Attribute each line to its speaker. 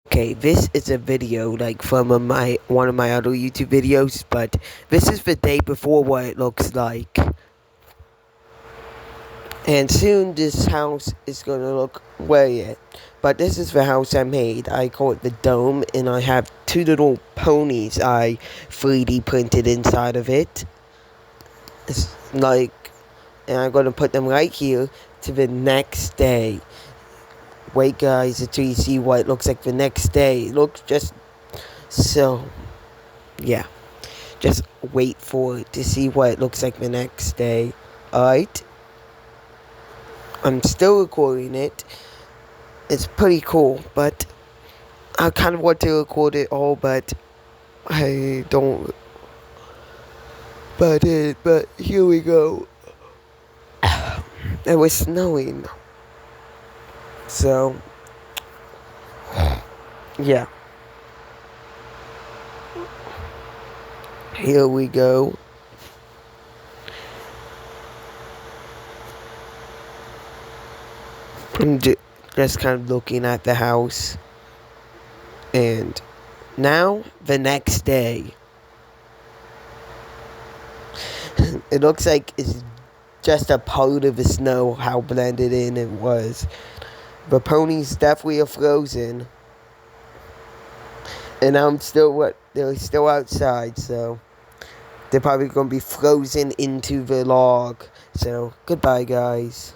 Speaker 1: Okay, this is a video like from one of my other YouTube videos, but this is the day before what it looks like. And soon this house is gonna look way it. But this is the house I made. I call it the dome, and I have two little ponies I 3D printed inside of it. It's like, and I'm gonna put them right here to the next day. Wait guys until you see what it looks like the next day. It looks just so, yeah. Just wait for it to see what it looks like the next day. Alright? I'm still recording it. It's pretty cool, but I kind of want to record it all, but I don't. But here we go. It was snowing. So, yeah. Here we go. I'm just kind of looking at the house. And now, the next day. It looks like it's just a part of the snow, how blended in it was. The ponies definitely are frozen. And they're still outside, so they're probably going to be frozen into the log. So, goodbye, guys.